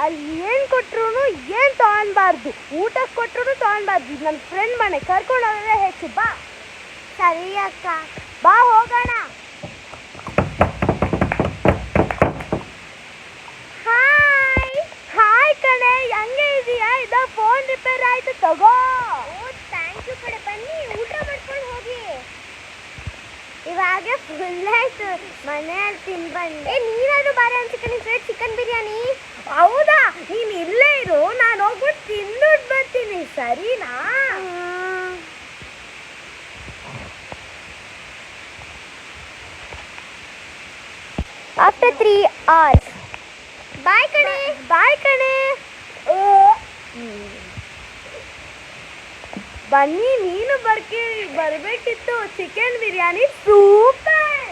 ಅಲ್ಲಿ ಏನು ಕೊಟ್ರು ಏನು ತೊಗೊಳ್ಬಾರ್ದು, ಊಟಕ್ಕೆ ಕೊಟ್ಟರು ತೊಗೊಳ್ಬಾರ್ದು. ನನ್ನ ಫ್ರೆಂಡ್ ಮನೆ ಕರ್ಕೊಂಡು ಹೋಗೋದೇ ಹೆಚ್ಚು. ಬಾ. ಸರಿ ಅಕ್ಕ. ಬಾ ಹೋಗೋಣ. ಹಾಯ್. ಹಾಯ್ ಕಣೆ, ಹೆಂಗೆ ಇದೆಯಾ? ಇದೋ ಫೋನ್ ರಿಪೇರ್ ಆಯಿತು, ತಗೋ. ಓ ಥ್ಯಾಂಕ್ ಯು ಕಡೆ. ಬನ್ನಿ ಊಟ ಮಾಡ್ಕೊಂಡು ಹೋಗಿ. ಇವಾಗ ಫುಲ್ ಆಯ್ತು, ಮನೆಯಲ್ಲಿ ತಿನ್ಬಂದೆ. ನೀನಾದ್ರು ಬಾರ ಅನ್ಸಿಕ ನಿನ್ ಫ್ರೆಂಡ್ ಚಿಕನ್ ಬಿರಿಯಾನಿ. ಹೌದಾ? ನೀನು ಇಲ್ಲೇ ಇರು, ನಾನು ಹೋಗ್ಬಿಟ್ಟು ತಿಂದುಬಿಟ್ಟು ಬರ್ತೀನಿ, ಸರಿನಾ? After 3 hours. ಬಾಯ್ ಕಣೆ. ಬಾಯ್ ಕಣೆ. ಬನ್ನಿ, ನೀನು ಬರಬೇಕಿತ್ತು. Chicken biryani super.